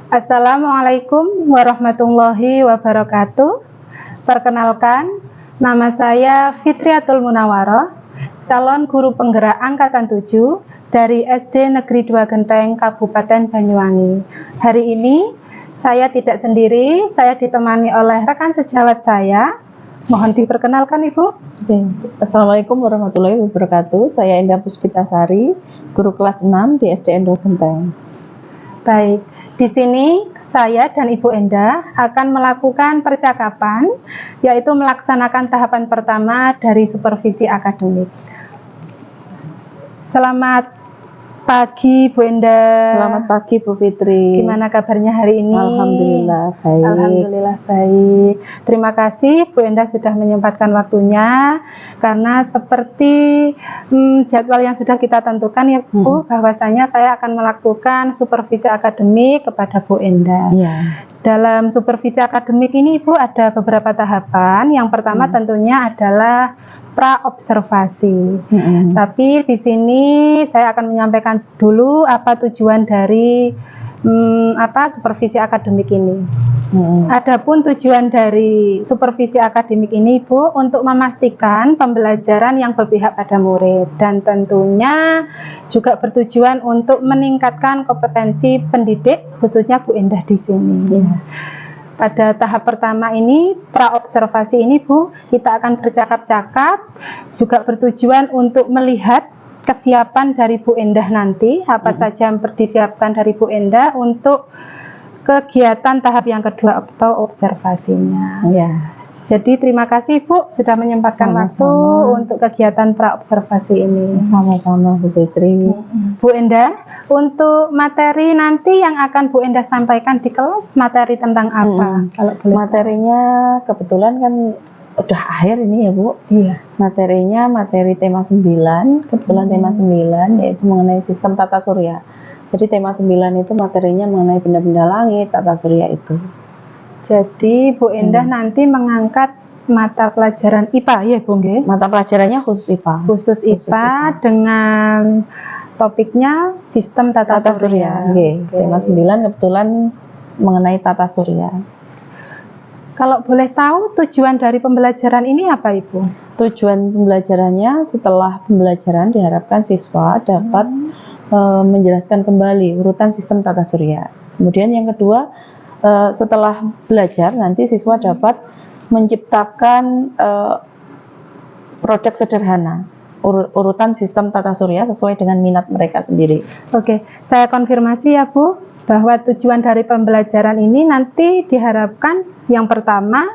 Assalamualaikum warahmatullahi wabarakatuh. Perkenalkan, nama saya Fitriatul Munawaroh, calon guru penggerak angkatan 7 dari SD Negeri 2 Genteng, Kabupaten Banyuwangi. Hari ini saya tidak sendiri, saya ditemani oleh rekan sejawat saya. Mohon diperkenalkan, Ibu. Assalamualaikum warahmatullahi wabarakatuh. Saya Endah Puspitasari, guru kelas 6 di SDN 2 Genteng. Baik, di sini saya dan Ibu Endah akan melakukan percakapan, yaitu melaksanakan tahapan pertama dari supervisi akademik. Selamat pagi, Bu Endah. Selamat pagi, Bu Fitri. Gimana kabarnya hari ini? Alhamdulillah baik. Alhamdulillah baik. Terima kasih Bu Endah sudah menyempatkan waktunya, karena seperti jadwal yang sudah kita tentukan ya Bu, bahwasanya saya akan melakukan supervisi akademik kepada Bu Endah. Dalam supervisi akademik ini Ibu ada beberapa tahapan. Yang pertama tentunya adalah pra-observasi. Tapi di sini saya akan menyampaikan dulu apa tujuan dari supervisi akademik ini. Adapun tujuan dari supervisi akademik ini Ibu untuk memastikan pembelajaran yang berpihak pada murid, dan tentunya juga bertujuan untuk meningkatkan kompetensi pendidik, khususnya Bu Endah di sini. Pada tahap pertama ini, pra-observasi ini Bu, kita akan bercakap-cakap, juga bertujuan untuk melihat kesiapan dari Bu Endah nanti, apa saja yang disiapkan dari Bu Endah untuk kegiatan tahap yang kedua atau observasinya. Jadi terima kasih Bu sudah menyempatkan waktu untuk kegiatan pra-observasi ini. Sama-sama Bu Fitri. Bu Endah, untuk materi nanti yang akan Bu Endah sampaikan di kelas, materi tentang apa? Kalau boleh. Materinya kebetulan kan udah akhir ini ya Bu. Materinya materi tema 9, kebetulan tema 9 yaitu mengenai sistem tata surya. Jadi tema 9 itu materinya mengenai benda-benda langit, tata surya itu. Jadi Bu Endah nanti mengangkat mata pelajaran IPA ya Bu nggih? Mata pelajarannya khusus IPA. Khusus IPA dengan topiknya sistem tata surya. Tema 9 kebetulan mengenai tata surya. Kalau boleh tahu tujuan dari pembelajaran ini apa Ibu? Tujuan pembelajarannya, setelah pembelajaran diharapkan siswa dapat menjelaskan kembali urutan sistem tata surya. Kemudian yang kedua, setelah belajar nanti siswa dapat menciptakan produk sederhana urutan sistem tata surya sesuai dengan minat mereka sendiri. Oke, saya konfirmasi ya Bu, bahwa tujuan dari pembelajaran ini nanti diharapkan yang pertama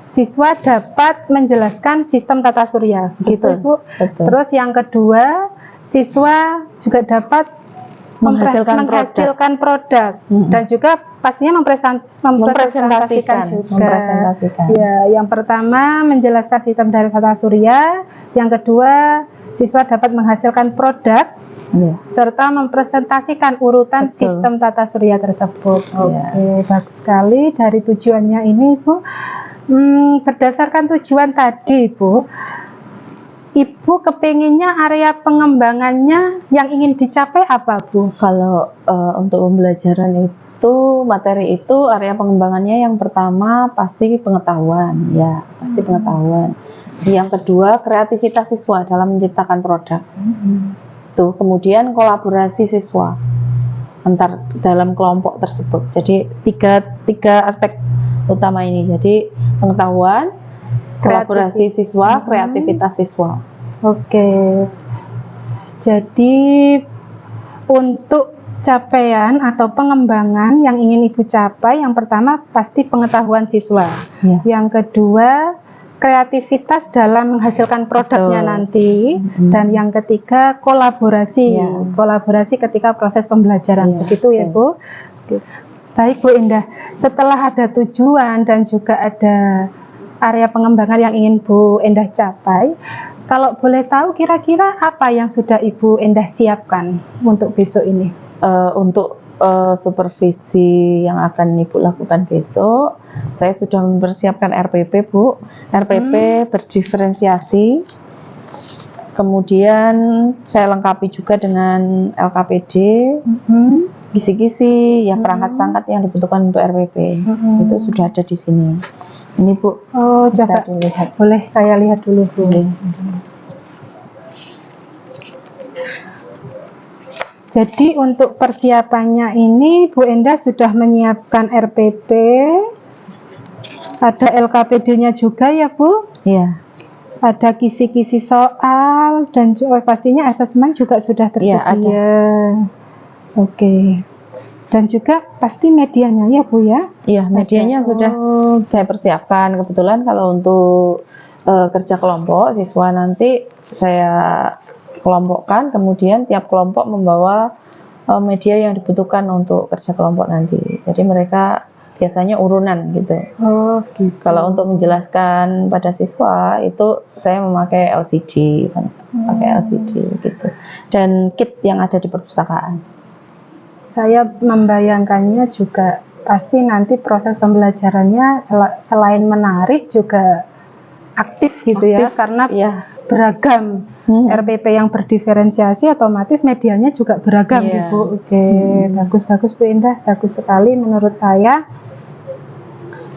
siswa dapat menjelaskan sistem tata surya, gitu Bu. Terus yang kedua, siswa juga dapat menghasilkan produk dan juga pastinya mempresentasikan juga. Ya, yang pertama menjelaskan sistem dari tata surya, yang kedua siswa dapat menghasilkan produk serta mempresentasikan urutan sistem tata surya tersebut. Oke, bagus sekali. Dari tujuannya ini Bu, berdasarkan tujuan tadi Bu, Ibu kepinginnya area pengembangannya yang ingin dicapai apa Bu? Kalau untuk pembelajaran itu, materi itu area pengembangannya yang pertama pasti pengetahuan, pasti pengetahuan. Yang kedua kreativitas siswa dalam menciptakan produk. Tuh, kemudian kolaborasi siswa antar dalam kelompok tersebut. Jadi tiga aspek utama ini. Jadi pengetahuan, kolaborasi siswa, kreativitas siswa. Oke. Jadi untuk capaian atau pengembangan yang ingin Ibu capai, yang pertama pasti pengetahuan siswa. Yang kedua kreativitas dalam menghasilkan produknya nanti, dan yang ketiga kolaborasi. Kolaborasi ketika proses pembelajaran. Begitu ya Bu. Baik Bu Endah, setelah ada tujuan dan juga ada area pengembangan yang ingin Bu Endah capai, kalau boleh tahu kira-kira apa yang sudah Ibu Endah siapkan untuk besok ini? Untuk supervisi yang akan Ibu lakukan besok, saya sudah mempersiapkan RPP Bu. RPP berdiferensiasi, kemudian saya lengkapi juga dengan LKPD, kisi-kisi, ya perangkat-perangkat yang dibutuhkan untuk RPP itu sudah ada di sini. Ini Bu, bisa coba dilihat. boleh saya lihat dulu Bu. Jadi untuk persiapannya ini Bu Endah sudah menyiapkan RPP, ada LKPD-nya juga ya Bu? Iya. Ada kisi-kisi soal dan pastinya asesmen juga sudah tersedia. Iya, ada. Oke. Dan juga pasti medianya ya Bu ya? Iya, medianya sudah saya persiapkan. Kebetulan kalau untuk kerja kelompok siswa nanti saya kelompokkan, kemudian tiap kelompok membawa media yang dibutuhkan untuk kerja kelompok nanti. Jadi mereka biasanya urunan gitu. Gitu. Kalau untuk menjelaskan pada siswa itu saya memakai LCD, pakai LCD gitu. Dan kit yang ada di perpustakaan. Saya membayangkannya juga pasti nanti proses pembelajarannya selain menarik juga aktif gitu ya, karena beragam. RPP yang berdiferensiasi otomatis medianya juga beragam Bu. Oke, bagus Bu Endah, bagus sekali menurut saya.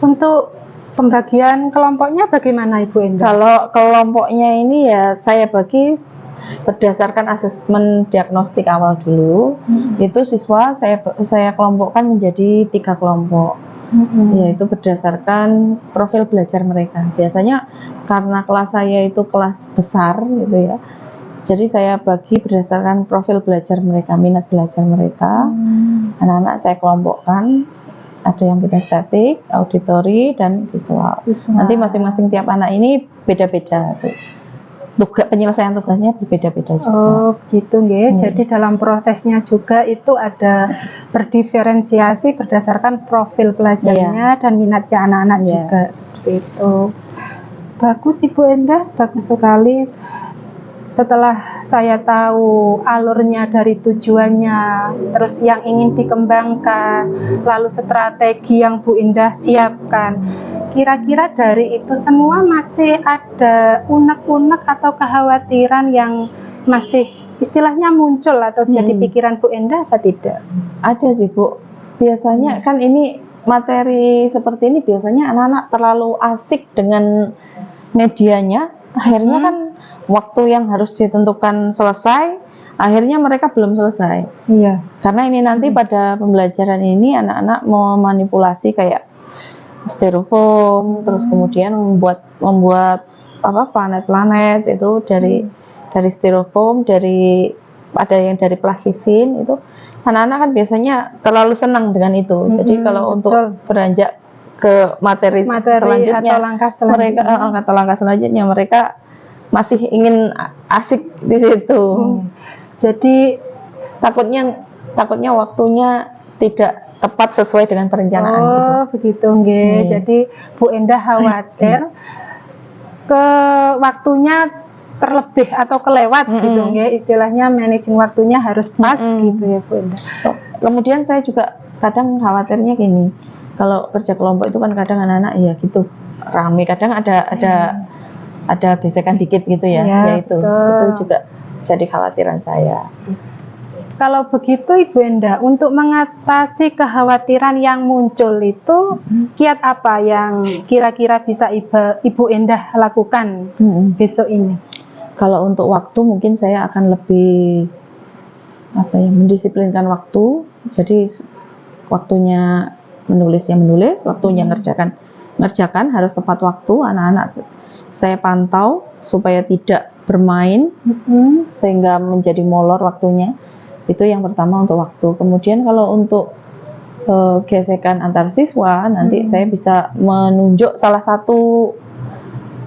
Untuk pembagian kelompoknya bagaimana Ibu Endah? Kalau kelompoknya ini ya saya bagi berdasarkan asesmen diagnostik awal dulu. Itu siswa saya kelompokkan menjadi 3 kelompok. Yaitu berdasarkan profil belajar mereka. Biasanya karena kelas saya itu kelas besar gitu ya, jadi saya bagi berdasarkan profil belajar mereka, minat belajar mereka. Anak-anak saya kelompokkan, ada yang kinestetik, auditori, dan visual. Nanti masing-masing tiap anak ini beda-beda tuh. Penyelesaian tugasnya berbeda-beda juga. Gitu nggih. Jadi dalam prosesnya juga itu ada berdiferensiasi berdasarkan profil pelajarnya dan minatnya anak-anak juga, seperti itu. Bagus Ibu Endah, bagus sekali. Setelah saya tahu alurnya dari tujuannya, terus yang ingin dikembangkan, lalu strategi yang Bu Endah siapkan, kira-kira dari itu semua masih ada unek-unek atau kekhawatiran yang masih istilahnya muncul atau jadi pikiran Bu Endah apa tidak? Ada sih Bu, biasanya kan ini materi seperti ini biasanya anak-anak terlalu asik dengan medianya, akhirnya kan waktu yang harus ditentukan selesai, akhirnya mereka belum selesai. Iya. Karena ini nanti pada pembelajaran ini anak-anak memanipulasi kayak styrofoam, terus kemudian membuat apa planet-planet itu dari styrofoam, ada yang dari plastisin itu. Anak-anak kan biasanya terlalu senang dengan itu. Jadi kalau untuk beranjak ke materi selanjutnya, atau langkah selanjutnya mereka masih ingin asik di situ. Jadi takutnya waktunya tidak tepat sesuai dengan perencanaan. Begitu nggih. Jadi Bu Endah khawatir ke waktunya terlebih atau kelewat gitu nggih. Istilahnya managing waktunya harus pas gitu ya Bu Endah. Kemudian saya juga kadang khawatirnya gini. Kalau kerja kelompok itu kan kadang anak-anak ya gitu rame, kadang ada gesekan dikit gitu ya, itu juga jadi khawatiran saya. Kalau begitu Ibu Endah, untuk mengatasi kekhawatiran yang muncul itu kiat apa yang kira-kira bisa Ibu Endah lakukan besok ini? Kalau untuk waktu mungkin saya akan lebih mendisiplinkan waktu. Jadi waktunya menulis, waktunya ngerjakan harus tepat waktu. Anak-anak saya pantau supaya tidak bermain sehingga menjadi molor waktunya. Itu yang pertama untuk waktu. Kemudian kalau untuk gesekan antar siswa, nanti saya bisa menunjuk salah satu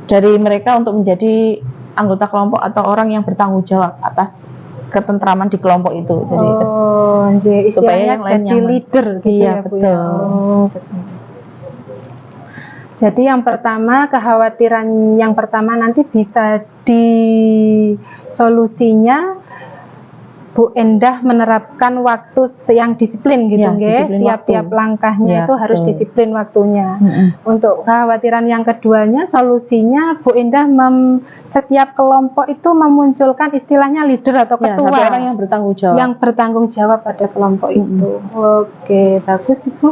dari mereka untuk menjadi anggota kelompok atau orang yang bertanggung jawab atas ketentraman di kelompok itu. Jadi supaya yang lain jadi leader gitu ya Bu. Betul. Jadi yang pertama, kekhawatiran yang pertama nanti bisa disolusinya Bu Endah menerapkan waktu yang disiplin gitu, Ya, nggih. disiplin Tiap-tiap waktu. langkahnya Ya, itu harus betul. disiplin waktunya. Mm-mm. Untuk kekhawatiran yang keduanya, solusinya Bu Endah setiap kelompok itu memunculkan istilahnya leader atau Ya, ketua satu orang yang bertanggung jawab. yang bertanggung jawab pada kelompok Mm-mm. itu. Oke, bagus Ibu.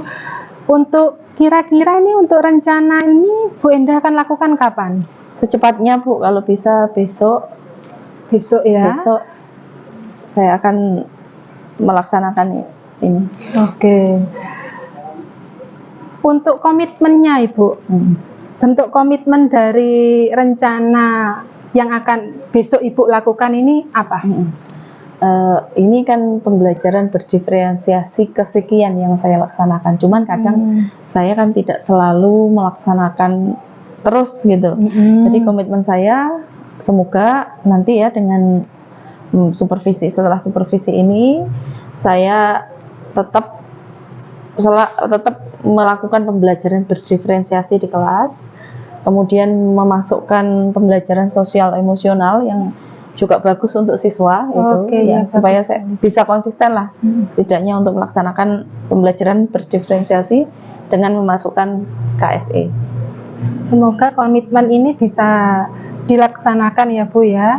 Untuk kira-kira ini untuk rencana ini Bu Endah akan lakukan kapan? Secepatnya Bu, kalau bisa besok Ya. besok saya akan melaksanakan ini. Oke. Untuk komitmennya Ibu, bentuk komitmen dari rencana yang akan besok Ibu lakukan ini apa? Ini kan pembelajaran berdiferensiasi kesekian yang saya laksanakan. Cuman kadang saya kan tidak selalu melaksanakan terus gitu. Jadi komitmen saya semoga nanti ya dengan setelah supervisi ini saya tetap melakukan pembelajaran berdiferensiasi di kelas, kemudian memasukkan pembelajaran sosial emosional yang juga bagus untuk siswa. Ya, supaya saya bisa konsisten lah setidaknya untuk melaksanakan pembelajaran berdiferensiasi dengan memasukkan KSE. Semoga komitmen ini bisa dilaksanakan ya Bu ya.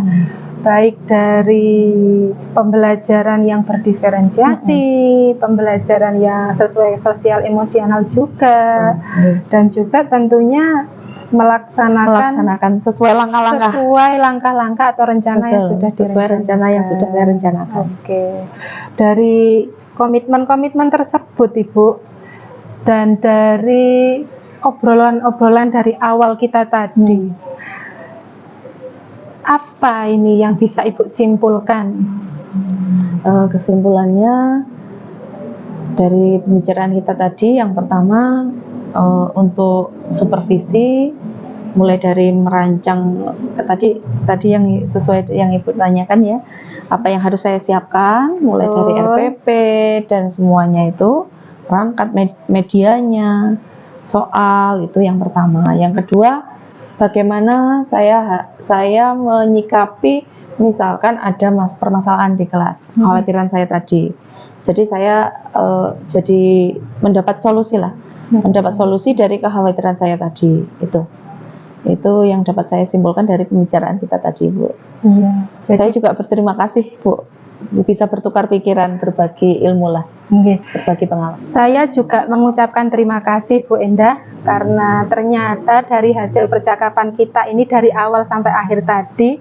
Baik dari pembelajaran yang berdiferensiasi, pembelajaran yang sesuai sosial emosional juga, dan juga tentunya melaksanakan sesuai langkah-langkah atau rencana yang sudah saya rencanakan. Oke. Dari komitmen-komitmen tersebut Ibu, dan dari obrolan-obrolan dari awal kita tadi, apa ini yang bisa Ibu simpulkan? Kesimpulannya dari pembicaraan kita tadi, yang pertama untuk supervisi, mulai dari merancang tadi yang sesuai yang Ibu tanyakan ya, apa yang harus saya siapkan, mulai dari RPP dan semuanya itu, perangkat medianya, soal, itu yang pertama. Yang kedua, bagaimana saya menyikapi misalkan ada permasalahan di kelas, kekhawatiran saya tadi. Jadi saya mendapat solusi dari kekhawatiran saya tadi. Itu yang dapat saya simpulkan dari pembicaraan kita tadi, Bu. Iya. Saya juga berterima kasih, Bu, bisa bertukar pikiran, berbagi ilmu lah, berbagi pengalaman. Saya juga mengucapkan terima kasih Bu Endah, karena ternyata dari hasil percakapan kita ini dari awal sampai akhir tadi,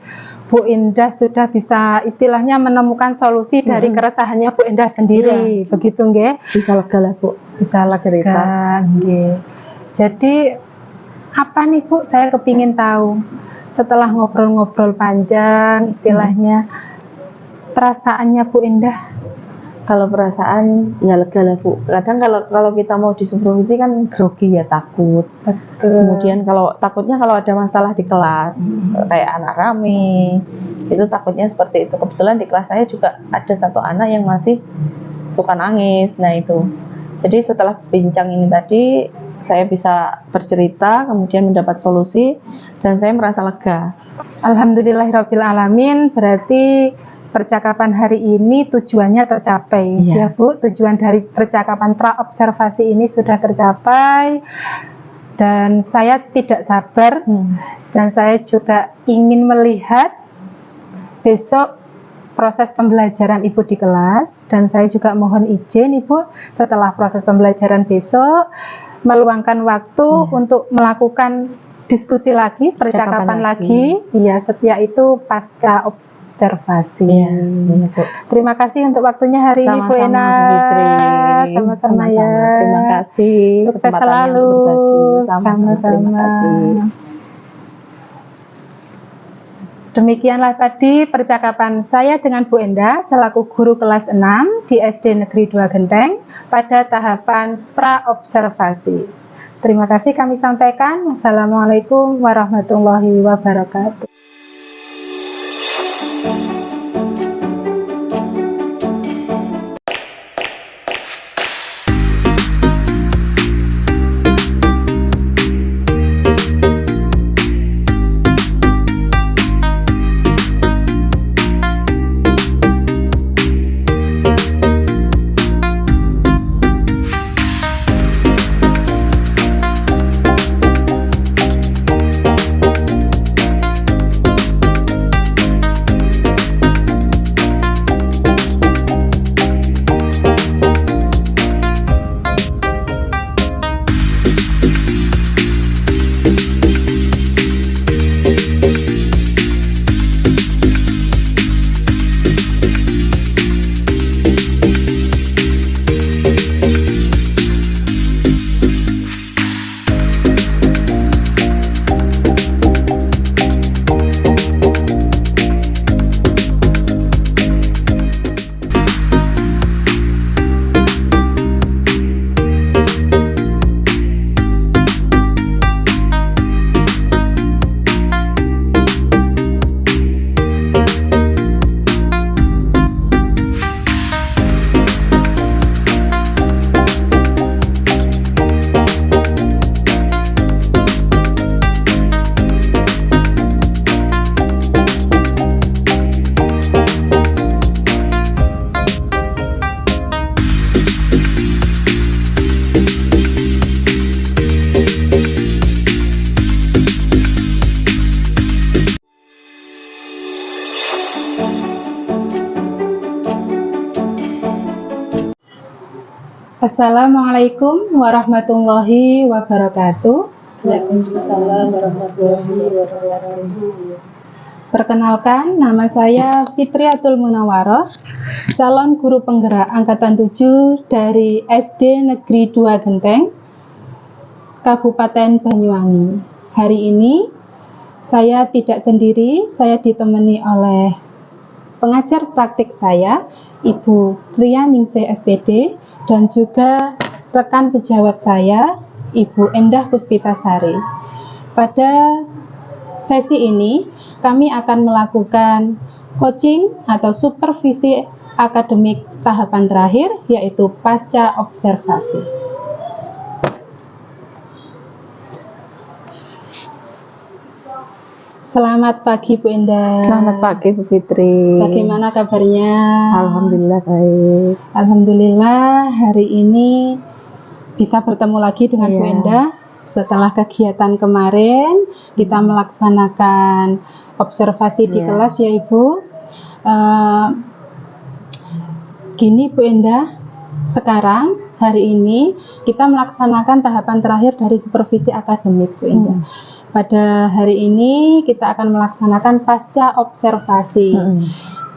Bu Endah sudah bisa istilahnya menemukan solusi dari keresahannya Bu Endah sendiri. Begitu nggih? Bisa lega lah Bu, bisa lega nggih. Jadi apa nih Bu, saya kepingin tahu setelah ngobrol-ngobrol panjang istilahnya, perasaannya Bu Endah. Kalau perasaan ya lega lah Bu. Kadang kalau kita mau disupervisi kan grogi ya, takut. Kemudian takutnya kalau ada masalah di kelas, kayak anak rame, itu takutnya seperti itu. Kebetulan di kelas saya juga ada satu anak yang masih suka nangis. Nah itu. Jadi setelah bincang ini tadi, saya bisa bercerita, kemudian mendapat solusi, dan saya merasa lega. Alhamdulillahirabbil alamin. Berarti percakapan hari ini tujuannya tercapai, ya Bu. Tujuan dari percakapan praobservasi ini sudah tercapai, dan saya tidak sabar, dan saya juga ingin melihat besok proses pembelajaran Ibu di kelas. Dan saya juga mohon izin Ibu, setelah proses pembelajaran besok, meluangkan waktu untuk melakukan diskusi lagi, percakapan lagi. Ya, setia itu pasca observasi. Terima kasih untuk waktunya hari ini Bu Ena. Sama-sama ya. Terima kasih. Sukses selalu. Sama-sama. Demikianlah tadi percakapan saya dengan Bu Endah selaku guru kelas 6 di SD Negeri 2 Genteng pada tahapan praobservasi. Terima kasih kami sampaikan. Wassalamualaikum warahmatullahi wabarakatuh. Assalamualaikum warahmatullahi wabarakatuh. Waalaikumsalam warahmatullahi wabarakatuh. Perkenalkan, nama saya Fitriatul Munawaroh, calon guru penggerak angkatan 7 dari SD Negeri 2 Genteng, Kabupaten Banyuwangi. Hari ini saya tidak sendiri, saya ditemani oleh pengajar praktik saya, Ibu Ria Ningsih SPD, dan juga rekan sejawat saya, Ibu Endah Puspitasari. Pada sesi ini, kami akan melakukan coaching atau supervisi akademik tahapan terakhir, yaitu pasca observasi. Selamat pagi Bu Endah. Selamat pagi Bu Fitri. Bagaimana kabarnya? Alhamdulillah baik. Alhamdulillah hari ini bisa bertemu lagi dengan Bu Endah. Setelah kegiatan kemarin kita melaksanakan observasi di kelas ya Ibu. Gini Bu Endah, sekarang hari ini kita melaksanakan tahapan terakhir dari supervisi akademik Bu Endah. Pada hari ini kita akan melaksanakan pasca observasi.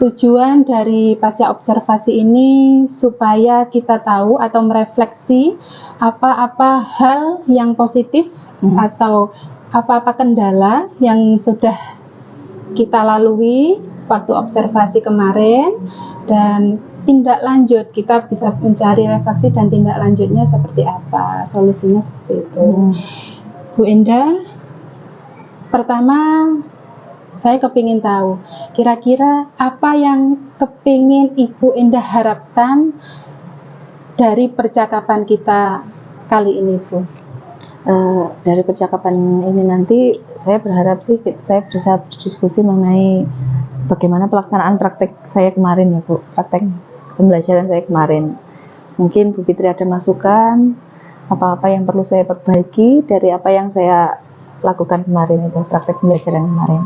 Tujuan dari pasca observasi ini supaya kita tahu atau merefleksi apa-apa hal yang positif atau apa-apa kendala yang sudah kita lalui waktu observasi kemarin, dan tindak lanjut kita bisa mencari refleksi dan tindak lanjutnya seperti apa, solusinya seperti itu. Bu Endah, pertama saya kepingin tahu kira-kira apa yang kepingin Ibu Endah harapkan dari percakapan kita kali ini Bu. Dari percakapan ini nanti saya berharap sih saya bisa berdiskusi mengenai bagaimana pelaksanaan praktek saya kemarin ya Bu, praktek pembelajaran saya kemarin. Mungkin Bu Fitri ada masukan apa-apa yang perlu saya perbaiki dari apa yang saya lakukan kemarin itu, praktek pembelajaran kemarin.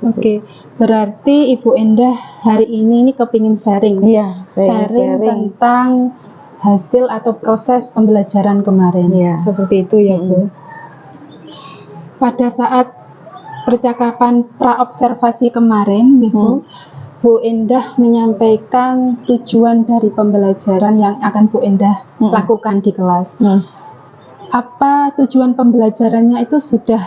Oke, berarti Ibu Endah hari ini kepingin sharing. Iya, sharing tentang hasil atau proses pembelajaran kemarin. Seperti itu ya Bu. Pada saat percakapan praobservasi kemarin Bu Endah menyampaikan tujuan dari pembelajaran yang akan Bu Endah lakukan di kelas. Apa tujuan pembelajarannya itu sudah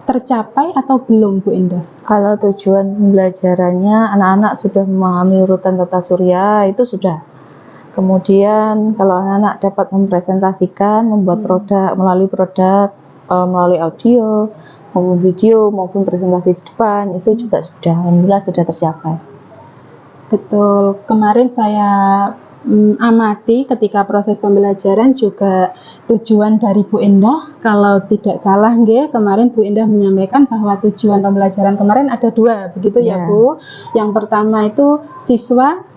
tercapai atau belum Bu Endah? Kalau tujuan pembelajarannya anak-anak sudah memahami urutan tata surya, itu sudah. Kemudian kalau anak-anak dapat mempresentasikan, membuat produk, melalui audio maupun video maupun presentasi di depan, itu juga sudah, alhamdulillah sudah tercapai. Betul, kemarin saya amati ketika proses pembelajaran juga tujuan dari Bu Endah, kalau tidak salah kemarin Bu Endah menyampaikan bahwa tujuan pembelajaran kemarin ada 2, begitu ya Bu. Yang pertama itu siswa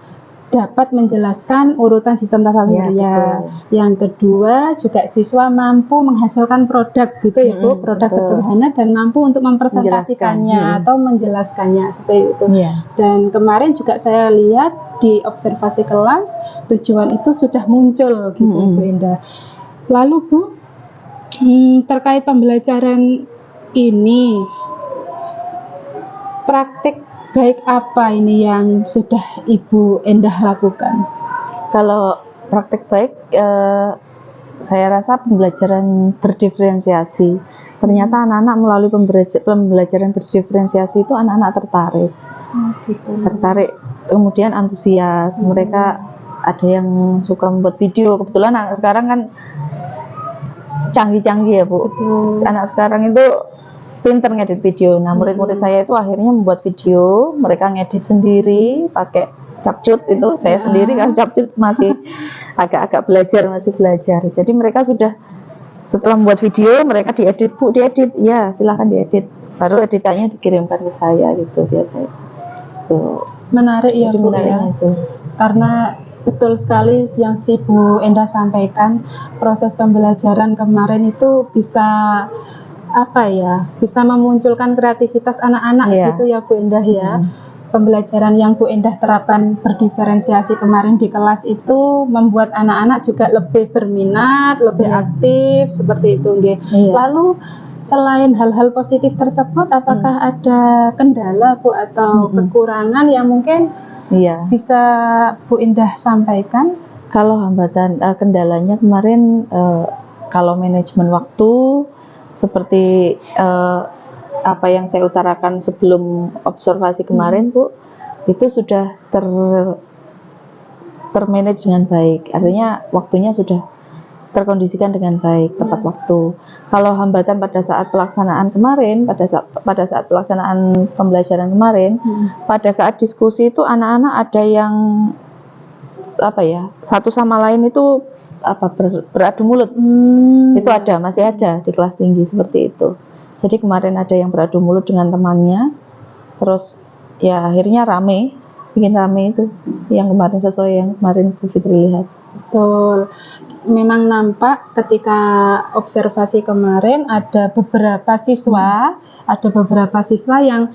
dapat menjelaskan urutan sistem tata surya. Yang kedua juga siswa mampu menghasilkan produk gitu ya Bu, produk sederhana dan mampu untuk mempresentasikannya atau menjelaskannya seperti itu. Dan kemarin juga saya lihat di observasi kelas tujuan itu sudah muncul gitu Bu Endah. Lalu Bu, terkait pembelajaran ini, praktik baik apa ini yang sudah Ibu Endah lakukan? Kalau praktik baik, saya rasa pembelajaran berdiferensiasi. Ternyata anak-anak melalui pembelajaran berdiferensiasi itu anak-anak tertarik. Tertarik, kemudian antusias. Mereka ada yang suka membuat video. Kebetulan anak sekarang kan canggih-canggih ya Bu. Anak sekarang itu pinter ngedit video. Nah, murid-murid saya itu akhirnya membuat video, mereka ngedit sendiri pakai capcut itu. Saya sendiri kan capcut masih agak-agak masih belajar. Jadi mereka sudah setelah membuat video, mereka diedit, Bu, diedit. Ya, silahkan diedit. Baru editannya dikirimkan ke saya gitu biasanya. Tuh. Menarik ya Bu ya. Karena betul sekali yang si Bu Endah sampaikan, proses pembelajaran kemarin itu bisa bisa memunculkan kreativitas anak-anak gitu ya Bu Endah ya. pembelajaran yang Bu Endah terapkan berdiferensiasi kemarin di kelas itu membuat anak-anak juga lebih berminat, lebih aktif seperti itu nggih. Lalu selain hal-hal positif tersebut, apakah ada kendala Bu atau kekurangan yang mungkin bisa Bu Endah sampaikan? Kalau hambatan kendalanya kemarin kalau manajemen waktu seperti apa yang saya utarakan sebelum observasi kemarin Bu, itu sudah termanage dengan baik. Artinya waktunya sudah terkondisikan dengan baik, tepat waktu. Kalau hambatan pada saat pelaksanaan kemarin, pada saat pelaksanaan pembelajaran kemarin, pada saat diskusi itu anak-anak ada yang satu sama lain itu beradu mulut. Itu masih ada di kelas tinggi seperti itu. Jadi kemarin ada yang beradu mulut dengan temannya, terus ya akhirnya bikin rame itu yang kemarin sesuai yang kemarin Bu Fitri lihat. Betul. Memang nampak ketika observasi kemarin ada beberapa siswa yang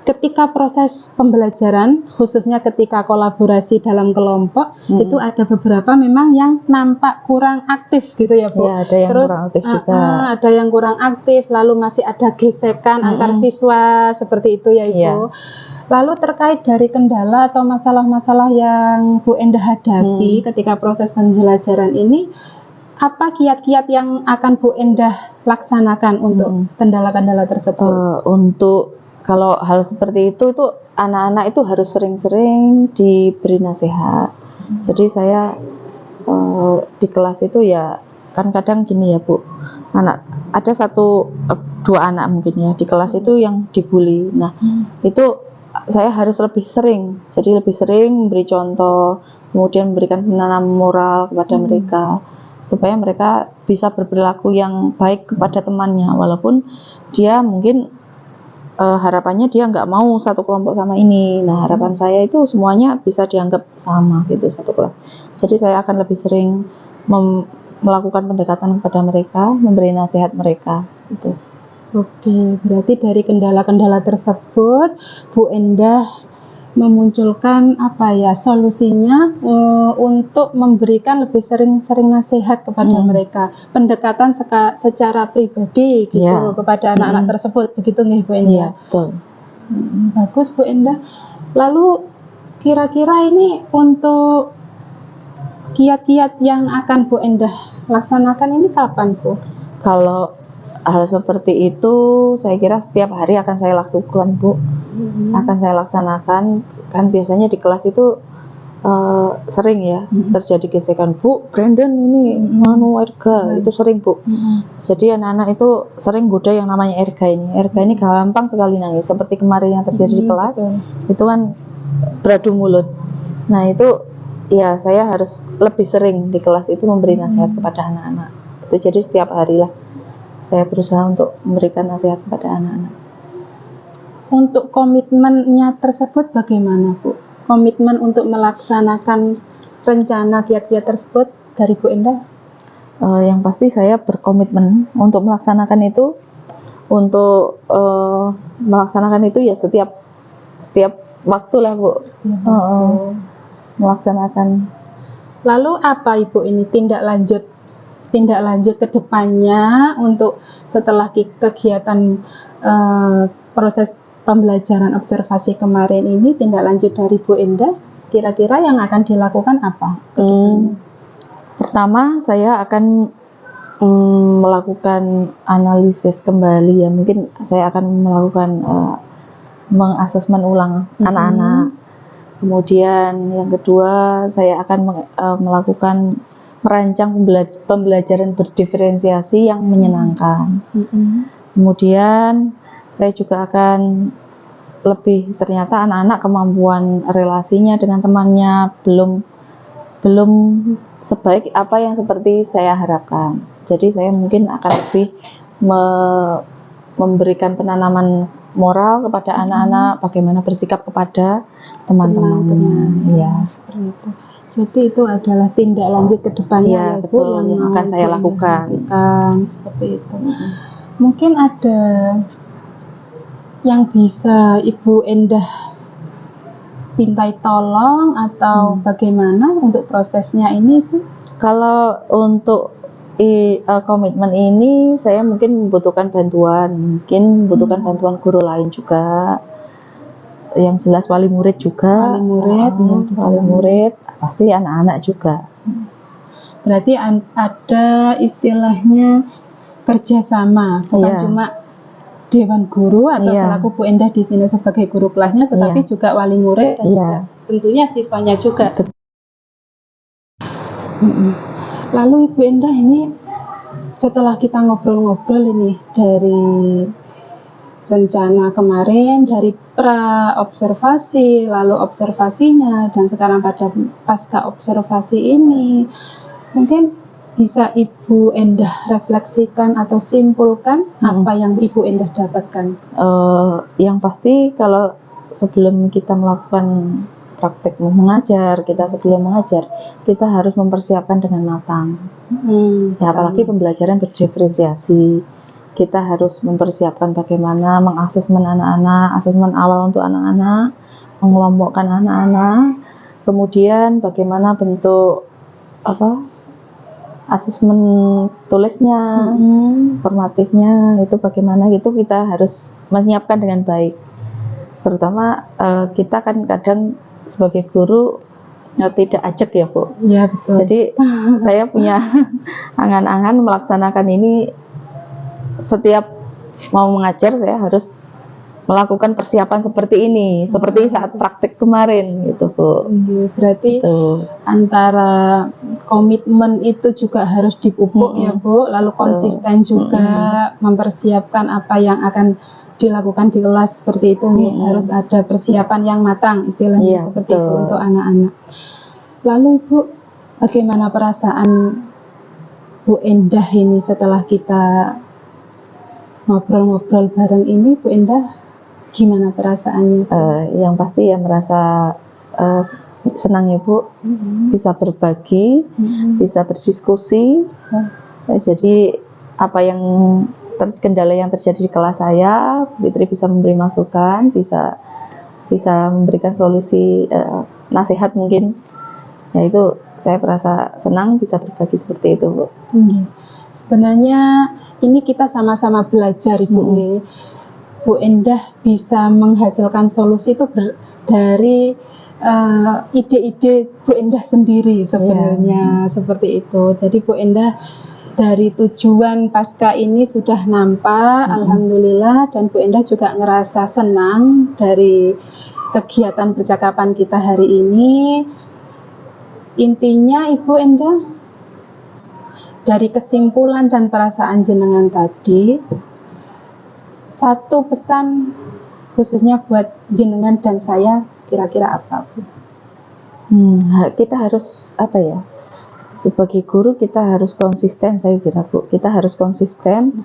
ketika proses pembelajaran, khususnya ketika kolaborasi dalam kelompok, itu ada beberapa memang yang nampak kurang aktif gitu ya Bu. Ya, ada yang kurang aktif juga. Ada yang kurang aktif, lalu masih ada gesekan antar siswa seperti itu ya Ibu. Lalu terkait dari kendala atau masalah-masalah yang Bu Endah hadapi ketika proses pembelajaran ini, apa kiat-kiat yang akan Bu Endah laksanakan untuk kendala-kendala tersebut? Untuk kalau hal seperti itu anak-anak itu harus sering-sering diberi nasihat. Jadi saya di kelas itu ya kan kadang gini ya Bu, ada dua anak mungkin ya di kelas itu yang dibully. Nah itu saya harus lebih sering, jadi lebih sering memberi contoh, kemudian memberikan penanaman moral kepada mereka supaya mereka bisa berperilaku yang baik kepada temannya, walaupun dia mungkin harapannya dia nggak mau satu kelompok sama ini. Nah harapan saya itu semuanya bisa dianggap sama gitu satu kelas. Jadi saya akan lebih sering melakukan pendekatan kepada mereka, memberi nasihat mereka gitu. Oke, berarti dari kendala-kendala tersebut Bu Endah memunculkan solusinya untuk memberikan lebih sering-sering nasihat kepada mereka, pendekatan secara pribadi gitu kepada anak-anak tersebut, begitu nggih Bu Endah? Iya, betul. Bagus Bu Endah. Lalu kira-kira ini untuk kiat-kiat yang akan Bu Endah laksanakan ini kapan Bu? Kalau hal seperti itu saya kira setiap hari akan saya lakukan Bu. Akan saya laksanakan. Kan biasanya di kelas itu sering ya terjadi gesekan, Bu Brandon ini Erga, itu sering Bu. Jadi anak-anak itu sering goda yang namanya Erga ini gampang sekali nangis, seperti kemarin yang terjadi di kelas. Itu kan beradu mulut. Nah itu ya saya harus lebih sering di kelas itu memberi nasihat kepada anak-anak. Itu jadi setiap hari lah saya berusaha untuk memberikan nasihat kepada anak-anak. Untuk komitmennya tersebut bagaimana Bu? Komitmen untuk melaksanakan rencana kiat-kiat tersebut dari Bu Endah? Yang pasti saya berkomitmen untuk melaksanakan itu, ya setiap waktu lah Bu. Melaksanakan. Lalu apa Ibu ini tindak lanjut ke depannya untuk setelah kegiatan proses pembelajaran observasi kemarin ini, tindak lanjut dari Bu Endah kira-kira yang akan dilakukan apa? Pertama saya akan melakukan analisis kembali ya, mungkin saya akan melakukan mengasesmen ulang anak-anak. Kemudian yang kedua saya akan merancang pembelajaran berdiferensiasi yang menyenangkan. Kemudian saya juga akan ternyata anak-anak kemampuan relasinya dengan temannya belum sebaik apa yang seperti saya harapkan. Jadi saya mungkin akan lebih memberikan penanaman moral kepada anak-anak, bagaimana bersikap kepada teman-temannya. Ya, seperti itu. Jadi itu adalah tindak lanjut ke depannya ya Bu, yang akan saya lakukan. Seperti itu. Mungkin ada yang bisa Ibu Endah dimintai tolong atau bagaimana untuk prosesnya ini, Bu? Kalau untuk komitmen ini saya mungkin membutuhkan bantuan, bantuan guru lain juga, yang jelas wali murid juga, wali murid, pasti anak-anak juga. Berarti ada istilahnya kerjasama, bukan cuma Dewan Guru atau selaku Bu Endah di sini sebagai guru kelasnya, tetapi juga wali murid dan juga tentunya siswanya juga. Lalu Ibu Endah ini setelah kita ngobrol-ngobrol ini dari rencana kemarin, dari pra observasi, lalu observasinya, dan sekarang pada pasca observasi ini, mungkin bisa Ibu Endah refleksikan atau simpulkan apa yang Ibu Endah dapatkan? Yang pasti kalau sebelum kita melakukan praktek mengajar, sebelum mengajar, kita harus mempersiapkan dengan matang. Ya, apalagi pembelajaran berdiferensiasi, kita harus mempersiapkan bagaimana mengasesmen anak-anak, asesmen awal untuk anak-anak, mengelompokkan anak-anak, kemudian bagaimana bentuk asesmen tulisnya, formatifnya itu bagaimana, itu kita harus menyiapkan dengan baik. Terutama kita kan kadang sebagai guru tidak ajak ya, Bu. Iya, betul. Jadi saya punya angan-angan melaksanakan ini, setiap mau mengajar saya harus melakukan persiapan seperti ini, seperti saat praktek kemarin gitu, Bu. Berarti antara komitmen itu juga harus dipupuk ya, Bu, lalu konsisten juga mempersiapkan apa yang akan dilakukan di kelas seperti itu, harus ada persiapan yang matang istilahnya seperti itu untuk anak-anak. Lalu Bu, bagaimana perasaan Bu Endah ini setelah kita ngobrol-ngobrol bareng ini, Bu Endah? Gimana perasaannya? Yang pasti ya merasa senang ya, Bu, bisa berbagi, bisa berdiskusi. Jadi apa yang kendala yang terjadi di kelas saya, Fitri bisa memberi masukan, bisa memberikan solusi, nasihat mungkin. Ya itu saya merasa senang bisa berbagi seperti itu, Bu. Sebenarnya ini kita sama-sama belajar, Ibu. Bu Endah bisa menghasilkan solusi itu dari ide-ide Bu Endah sendiri sebenarnya, seperti itu. Jadi Bu Endah dari tujuan pasca ini sudah nampak, alhamdulillah, dan Bu Endah juga ngerasa senang dari kegiatan percakapan kita hari ini. Intinya Ibu Endah, dari kesimpulan dan perasaan jenengan tadi, satu pesan khususnya buat jenengan dan saya kira-kira apa, Bu? Kita harus sebagai guru kita harus konsisten, saya kira, Bu. Kita harus konsisten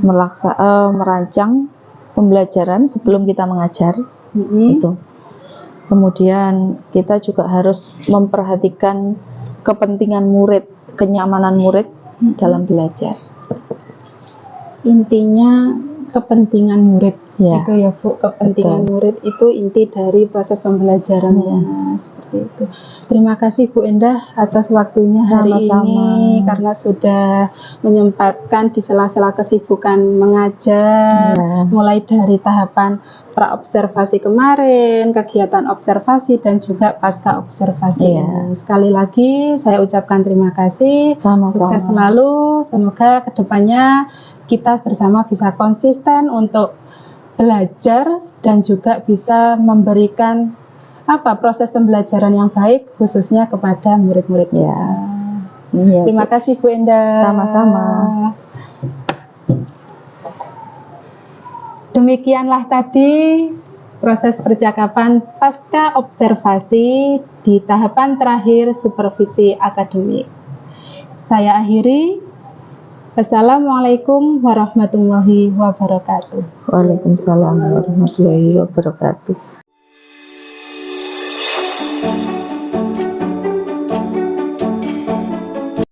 merancang pembelajaran sebelum kita mengajar. Itu. Kemudian kita juga harus memperhatikan kepentingan murid, kenyamanan murid dalam belajar. Intinya kepentingan murid, itu ya, Bu. Kepentingan murid itu inti dari proses pembelajarannya, seperti itu. Terima kasih Bu Endah atas waktunya hari ini, karena sudah menyempatkan di sela-sela kesibukan mengajar, mulai dari tahapan pra-observasi kemarin, kegiatan observasi, dan juga pasca observasi. Sekali lagi saya ucapkan terima kasih. Sukses selalu, semoga kedepannya kita bersama bisa konsisten untuk belajar dan juga bisa memberikan proses pembelajaran yang baik khususnya kepada murid-murid kita. Terima kasih Bu Endah. Sama-sama. Demikianlah tadi proses percakapan pasca observasi di tahapan terakhir supervisi akademik. Saya akhiri. Assalamualaikum warahmatullahi wabarakatuh. Waalaikumsalam warahmatullahi wabarakatuh.